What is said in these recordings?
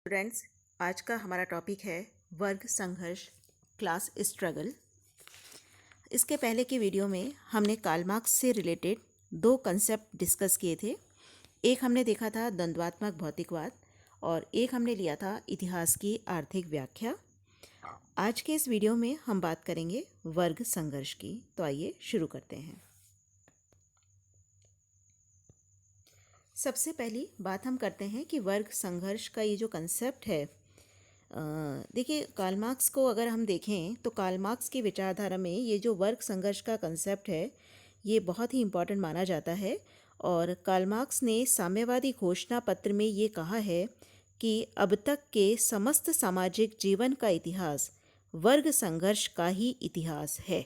Students, आज का हमारा टॉपिक है वर्ग संघर्ष, क्लास स्ट्रगल। इसके पहले की वीडियो में हमने कार्ल मार्क्स से रिलेटेड दो कंसेप्ट डिस्कस किए थे। एक हमने देखा था द्वंद्वात्मक भौतिकवाद और एक हमने लिया था इतिहास की आर्थिक व्याख्या। आज के इस वीडियो में हम बात करेंगे वर्ग संघर्ष की। तो आइए शुरू करते हैं। सबसे पहली बात हम करते हैं कि वर्ग संघर्ष का ये जो कंसेप्ट है, देखिए कार्ल मार्क्स को अगर हम देखें तो कार्ल मार्क्स की विचारधारा में ये जो वर्ग संघर्ष का कंसेप्ट है ये बहुत ही इम्पॉर्टेंट माना जाता है। और कार्ल मार्क्स ने साम्यवादी घोषणा पत्र में ये कहा है कि अब तक के समस्त सामाजिक जीवन का इतिहास वर्ग संघर्ष का ही इतिहास है।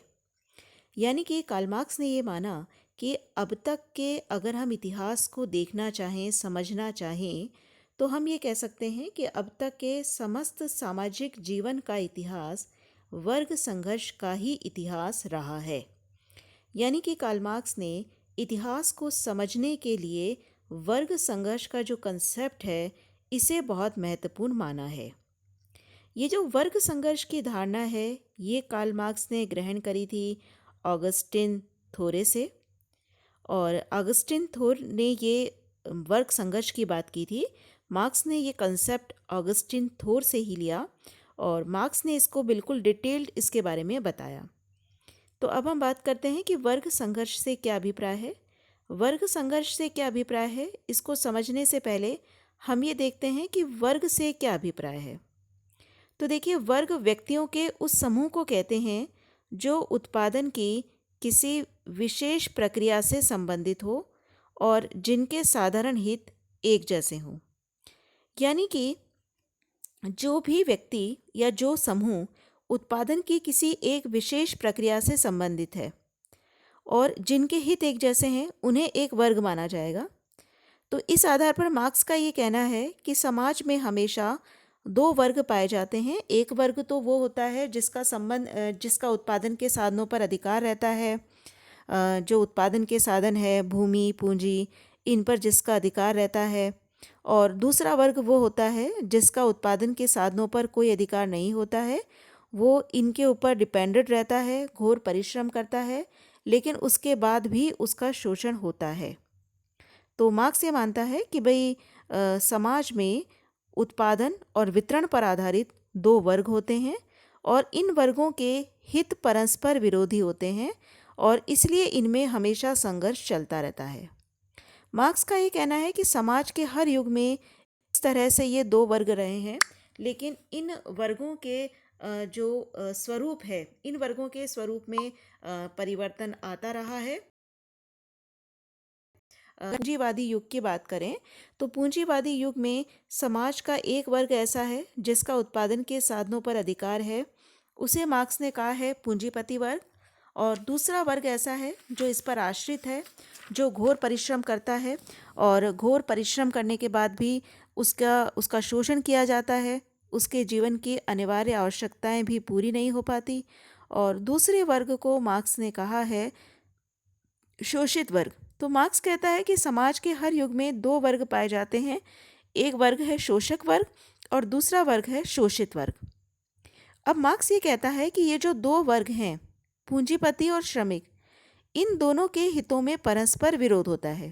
यानी कि कार्ल मार्क्स ने ये माना कि अब तक के अगर हम इतिहास को देखना चाहें, समझना चाहें, तो हम ये कह सकते हैं कि अब तक के समस्त सामाजिक जीवन का इतिहास वर्ग संघर्ष का ही इतिहास रहा है। यानी कि कार्ल मार्क्स ने इतिहास को समझने के लिए वर्ग संघर्ष का जो कंसेप्ट है इसे बहुत महत्वपूर्ण माना है। ये जो वर्ग संघर्ष की धारणा है ये कार्ल मार्क्स ने ग्रहण करी थी ऑगस्टिन थोरे से। और ऑगस्टिन थोर ने ये वर्ग संघर्ष की बात की थी। मार्क्स ने ये कंसेप्ट ऑगस्टिन थोर से ही लिया और मार्क्स ने इसको बिल्कुल डिटेल्ड इसके बारे में बताया। तो अब हम बात करते हैं कि वर्ग संघर्ष से क्या अभिप्राय है। वर्ग संघर्ष से क्या अभिप्राय है, इसको समझने से पहले हम ये देखते हैं कि वर्ग से क्या अभिप्राय है। तो देखिए, वर्ग व्यक्तियों के उस समूह को कहते हैं जो उत्पादन की किसी विशेष प्रक्रिया से संबंधित हो और जिनके साधारण हित एक जैसे हों। यानी कि जो भी व्यक्ति या जो समूह उत्पादन की किसी एक विशेष प्रक्रिया से संबंधित है और जिनके हित एक जैसे हैं उन्हें एक वर्ग माना जाएगा। तो इस आधार पर मार्क्स का ये कहना है कि समाज में हमेशा दो वर्ग पाए जाते हैं। एक वर्ग तो वो होता है जिसका उत्पादन के साधनों पर अधिकार रहता है, जो उत्पादन के साधन है, भूमि, पूंजी, इन पर जिसका अधिकार रहता है। और दूसरा वर्ग वो होता है जिसका उत्पादन के साधनों पर कोई अधिकार नहीं होता है, वो इनके ऊपर डिपेंडेंट रहता है, घोर परिश्रम करता है, लेकिन उसके बाद भी उसका शोषण होता है। तो मार्क्स ये मानता है कि भाई समाज में उत्पादन और वितरण पर आधारित दो वर्ग होते हैं और इन वर्गों के हित परस्पर विरोधी होते हैं और इसलिए इनमें हमेशा संघर्ष चलता रहता है। मार्क्स का ये कहना है कि समाज के हर युग में इस तरह से ये दो वर्ग रहे हैं, लेकिन इन वर्गों के जो स्वरूप है, इन वर्गों के स्वरूप में परिवर्तन आता रहा है। पूंजीवादी युग की बात करें तो पूंजीवादी युग में समाज का एक वर्ग ऐसा है जिसका उत्पादन के साधनों पर अधिकार है, उसे मार्क्स ने कहा है पूंजीपति वर्ग। और दूसरा वर्ग ऐसा है जो इस पर आश्रित है, जो घोर परिश्रम करता है और घोर परिश्रम करने के बाद भी उसका शोषण किया जाता है, उसके जीवन की अनिवार्य आवश्यकताएं भी पूरी नहीं हो पाती। और दूसरे वर्ग को मार्क्स ने कहा है शोषित वर्ग। तो मार्क्स कहता है कि समाज के हर युग में दो वर्ग पाए जाते हैं, एक वर्ग है शोषक वर्ग और दूसरा वर्ग है शोषित वर्ग। अब मार्क्स ये कहता है कि ये जो दो वर्ग हैं, पूंजीपति और श्रमिक, इन दोनों के हितों में परस्पर विरोध होता है।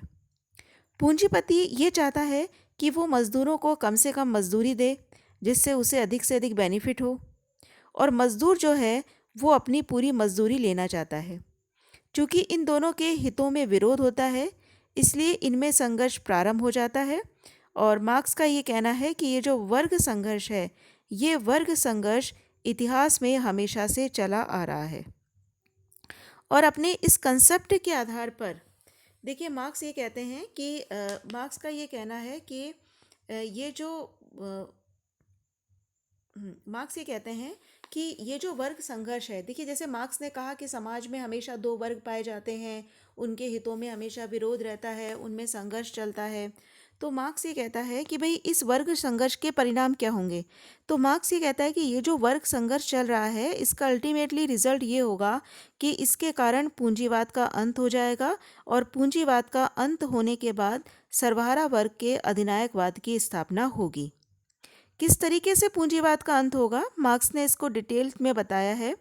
पूंजीपति ये चाहता है कि वो मजदूरों को कम से कम मजदूरी दे जिससे उसे अधिक से अधिक बेनिफिट हो, और मजदूर जो है वो अपनी पूरी मजदूरी लेना चाहता है। चूँकि इन दोनों के हितों में विरोध होता है इसलिए इनमें संघर्ष प्रारंभ हो जाता है। और मार्क्स का ये कहना है कि ये जो वर्ग संघर्ष है, ये वर्ग संघर्ष इतिहास में हमेशा से चला आ रहा है। और अपने इस कंसेप्ट के आधार पर देखिए, मार्क्स ये कहते हैं कि मार्क्स का ये कहना है कि ये जो मार्क्स ये कहते हैं कि ये जो वर्ग संघर्ष है, देखिए जैसे मार्क्स ने कहा कि समाज में हमेशा दो वर्ग पाए जाते हैं, उनके हितों में हमेशा विरोध रहता है, उनमें संघर्ष चलता है। तो मार्क्स ये कहता है कि भाई इस वर्ग संघर्ष के परिणाम क्या होंगे। तो मार्क्स ये कहता है कि ये जो वर्ग संघर्ष चल रहा है इसका अल्टीमेटली रिजल्ट ये होगा कि इसके कारण पूंजीवाद का अंत हो जाएगा और पूंजीवाद का अंत होने के बाद सर्वहारा वर्ग के अधिनायकवाद की स्थापना होगी। किस तरीके से पूंजीवाद का अंत होगा, मार्क्स ने इसको डिटेल में बताया है।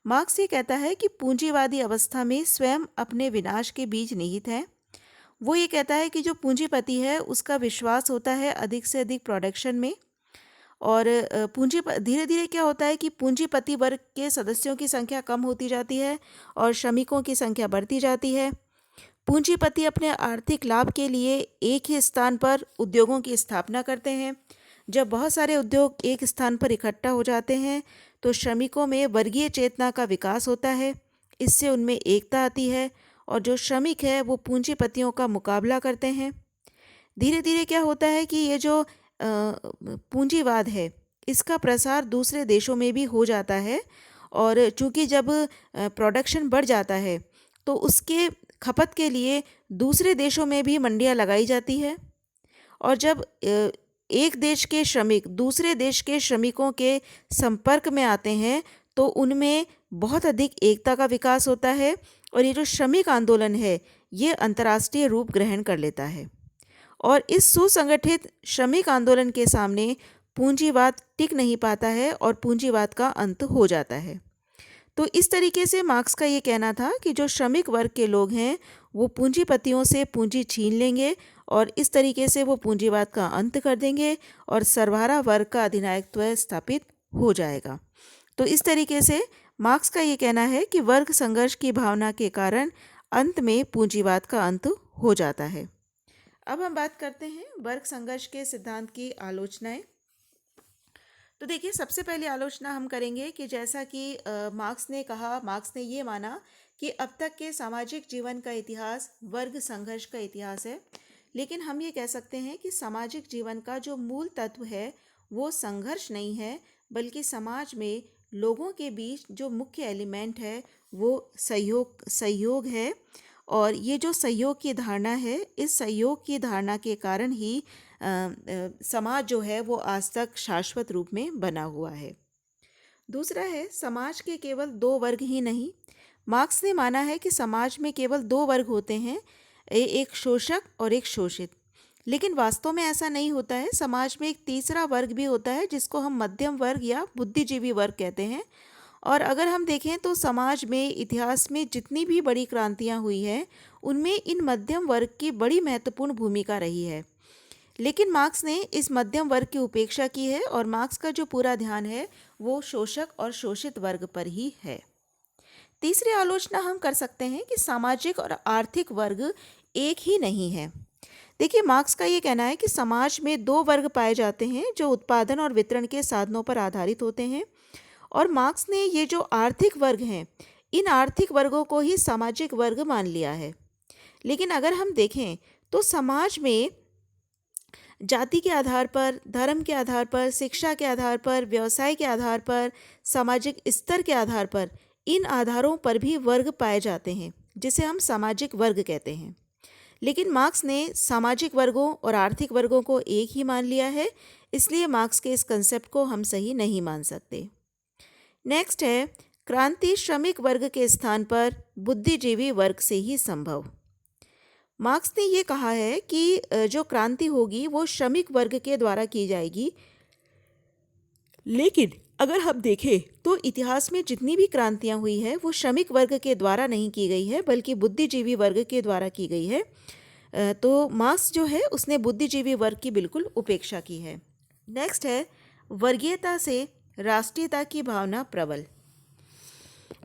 मार्क्स ये कहता है कि पूंजीवादी अवस्था में स्वयं अपने विनाश के बीच निहित है। वो ये कहता है कि जो पूंजीपति है उसका विश्वास होता है अधिक से अधिक प्रोडक्शन में, और पूंजी धीरे धीरे क्या होता है कि पूंजीपति वर्ग के सदस्यों की संख्या कम होती जाती है और श्रमिकों की संख्या बढ़ती जाती है। पूंजीपति अपने आर्थिक लाभ के लिए एक ही स्थान पर उद्योगों की स्थापना करते हैं। जब बहुत सारे उद्योग एक स्थान पर इकट्ठा हो जाते हैं तो श्रमिकों में वर्गीय चेतना का विकास होता है। इससे उनमें एकता आती है और जो श्रमिक है वो पूंजीपतियों का मुकाबला करते हैं। धीरे धीरे क्या होता है कि ये जो पूंजीवाद है इसका प्रसार दूसरे देशों में भी हो जाता है, और चूंकि जब प्रोडक्शन बढ़ जाता है तो उसके खपत के लिए दूसरे देशों में भी मंडियां लगाई जाती है, और जब एक देश के श्रमिक दूसरे देश के श्रमिकों के संपर्क में आते हैं तो उनमें बहुत अधिक एकता का विकास होता है, और ये जो श्रमिक आंदोलन है ये अंतर्राष्ट्रीय रूप ग्रहण कर लेता है। और इस सुसंगठित श्रमिक आंदोलन के सामने पूंजीवाद टिक नहीं पाता है और पूंजीवाद का अंत हो जाता है। तो इस तरीके से मार्क्स का ये कहना था कि जो श्रमिक वर्ग के लोग हैं वो पूंजीपतियों से पूंजी छीन लेंगे और इस तरीके से वो पूंजीवाद का अंत कर देंगे और सर्वहारा वर्ग का अधिनायकत्व स्थापित हो जाएगा। तो इस तरीके से मार्क्स का ये कहना है कि वर्ग संघर्ष की भावना के कारण अंत में पूंजीवाद का अंत हो जाता है। अब हम बात करते हैं वर्ग संघर्ष के सिद्धांत की आलोचनाएं। तो देखिए, सबसे पहली आलोचना हम करेंगे कि जैसा कि मार्क्स ने कहा, मार्क्स ने ये माना कि अब तक के सामाजिक जीवन का इतिहास वर्ग संघर्ष का इतिहास है, लेकिन हम ये कह सकते हैं कि सामाजिक जीवन का जो मूल तत्व है वो संघर्ष नहीं है, बल्कि समाज में लोगों के बीच जो मुख्य एलिमेंट है वो सहयोग है। और ये जो सहयोग की धारणा है, इस सहयोग की धारणा के कारण ही समाज जो है वो आज तक शाश्वत रूप में बना हुआ है। दूसरा है, समाज के केवल दो वर्ग ही नहीं। मार्क्स ने माना है कि समाज में केवल दो वर्ग होते हैं, एक शोषक और एक शोषित। लेकिन वास्तव में ऐसा नहीं होता है। समाज में एक तीसरा वर्ग भी होता है जिसको हम मध्यम वर्ग या बुद्धिजीवी वर्ग कहते हैं। और अगर हम देखें तो समाज में इतिहास में जितनी भी बड़ी क्रांतियां हुई हैं उनमें इन मध्यम वर्ग की बड़ी महत्वपूर्ण भूमिका रही है। लेकिन मार्क्स ने इस मध्यम वर्ग की उपेक्षा की है और मार्क्स का जो पूरा ध्यान है वो शोषक और शोषित वर्ग पर ही है। तीसरी आलोचना हम कर सकते हैं कि सामाजिक और आर्थिक वर्ग एक ही नहीं है। देखिए, मार्क्स का ये कहना है कि समाज में दो वर्ग पाए जाते हैं जो उत्पादन और वितरण के साधनों पर आधारित होते हैं, और मार्क्स ने ये जो आर्थिक वर्ग हैं इन आर्थिक वर्गों को ही सामाजिक वर्ग मान लिया है। लेकिन अगर हम देखें तो समाज में जाति के आधार पर, धर्म के आधार पर, शिक्षा के आधार पर, व्यवसाय के आधार पर, सामाजिक स्तर के आधार पर, इन आधारों पर भी वर्ग पाए जाते हैं जिसे हम सामाजिक वर्ग कहते हैं। लेकिन मार्क्स ने सामाजिक वर्गों और आर्थिक वर्गों को एक ही मान लिया है, इसलिए मार्क्स के इस कंसेप्ट को हम सही नहीं मान सकते। नेक्स्ट है, क्रांति श्रमिक वर्ग के स्थान पर बुद्धिजीवी वर्ग से ही संभव। मार्क्स ने ये कहा है कि जो क्रांति होगी वो श्रमिक वर्ग के द्वारा की जाएगी, लेकिन अगर हम देखें तो इतिहास में जितनी भी क्रांतियां हुई है वो श्रमिक वर्ग के द्वारा नहीं की गई है बल्कि बुद्धिजीवी वर्ग के द्वारा की गई है। तो मार्क्स जो है उसने बुद्धिजीवी वर्ग की बिल्कुल उपेक्षा की है। नेक्स्ट है, वर्गीयता से राष्ट्रीयता की भावना प्रबल।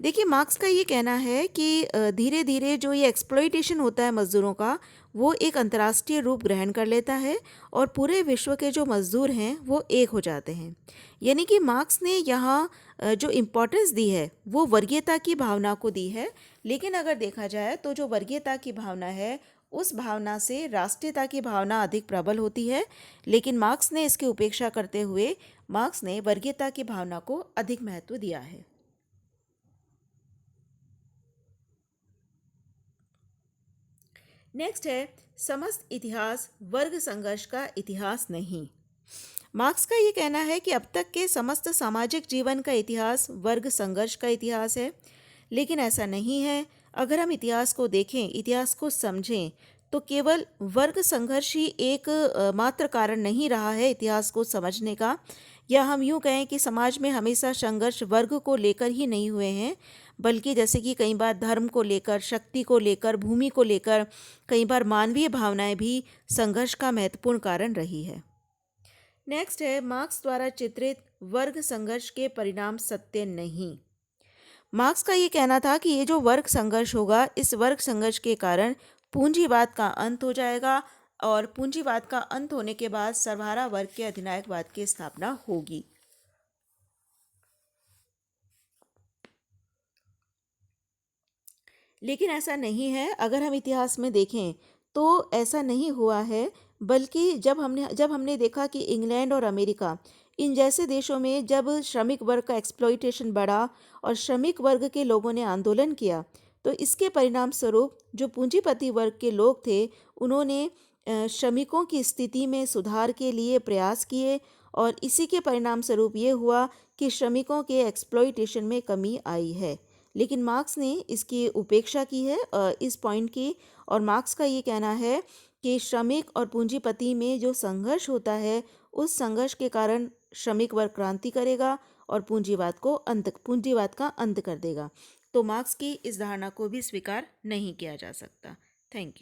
देखिए, मार्क्स का ये कहना है कि धीरे धीरे जो ये एक्सप्लॉइटेशन होता है मजदूरों का वो एक अंतर्राष्ट्रीय रूप ग्रहण कर लेता है और पूरे विश्व के जो मजदूर हैं वो एक हो जाते हैं। यानी कि मार्क्स ने यहाँ जो इम्पोर्टेंस दी है वो वर्गीयता की भावना को दी है, लेकिन अगर देखा जाए तो जो वर्गीयता की भावना है उस भावना से राष्ट्रीयता की भावना अधिक प्रबल होती है। लेकिन मार्क्स ने इसकी उपेक्षा करते हुए मार्क्स ने वर्गीयता की भावना को अधिक महत्व दिया है। नेक्स्ट है, समस्त इतिहास वर्ग संघर्ष का इतिहास नहीं। मार्क्स का ये कहना है कि अब तक के समस्त सामाजिक जीवन का इतिहास वर्ग संघर्ष का इतिहास है, लेकिन ऐसा नहीं है। अगर हम इतिहास को देखें, इतिहास को समझें, तो केवल वर्ग संघर्ष ही एक मात्र कारण नहीं रहा है इतिहास को समझने का, या हम यूं कहें कि समाज में हमेशा संघर्ष वर्ग को लेकर ही नहीं हुए हैं, बल्कि जैसे कि कई बार धर्म को लेकर, शक्ति को लेकर, भूमि को लेकर, कई बार मानवीय भावनाएं भी संघर्ष का महत्वपूर्ण कारण रही है। नेक्स्ट है, मार्क्स द्वारा चित्रित वर्ग संघर्ष के परिणाम सत्य नहीं। मार्क्स का ये कहना था कि ये जो वर्ग संघर्ष होगा, इस वर्ग संघर्ष के कारण पूंजीवाद का अंत हो जाएगा, और पूंजीवाद का अंत होने के बाद सर्वहारा वर्ग के अधिनायकवाद की स्थापना होगी। लेकिन ऐसा नहीं है। अगर हम इतिहास में देखें तो ऐसा नहीं हुआ है, बल्कि जब हमने देखा कि इंग्लैंड और अमेरिका, इन जैसे देशों में जब श्रमिक वर्ग का एक्सप्लॉइटेशन बढ़ा और श्रमिक वर्ग के लोगों ने आंदोलन किया, तो इसके परिणाम स्वरूप जो पूंजीपति वर्ग के लोग थे, उन्होंने श्रमिकों की स्थिति में सुधार के लिए प्रयास किए, और इसी के परिणाम स्वरूप ये हुआ कि श्रमिकों के एक्सप्लॉइटेशन में कमी आई है। लेकिन मार्क्स ने इसकी उपेक्षा की है, इस पॉइंट की, और मार्क्स का ये कहना है कि श्रमिक और पूंजीपति में जो संघर्ष होता है, उस संघर्ष के कारण श्रमिक वर्ग क्रांति करेगा और पूंजीवाद का अंत कर देगा। तो मार्क्स की इस धारणा को भी स्वीकार नहीं किया जा सकता। Thank you.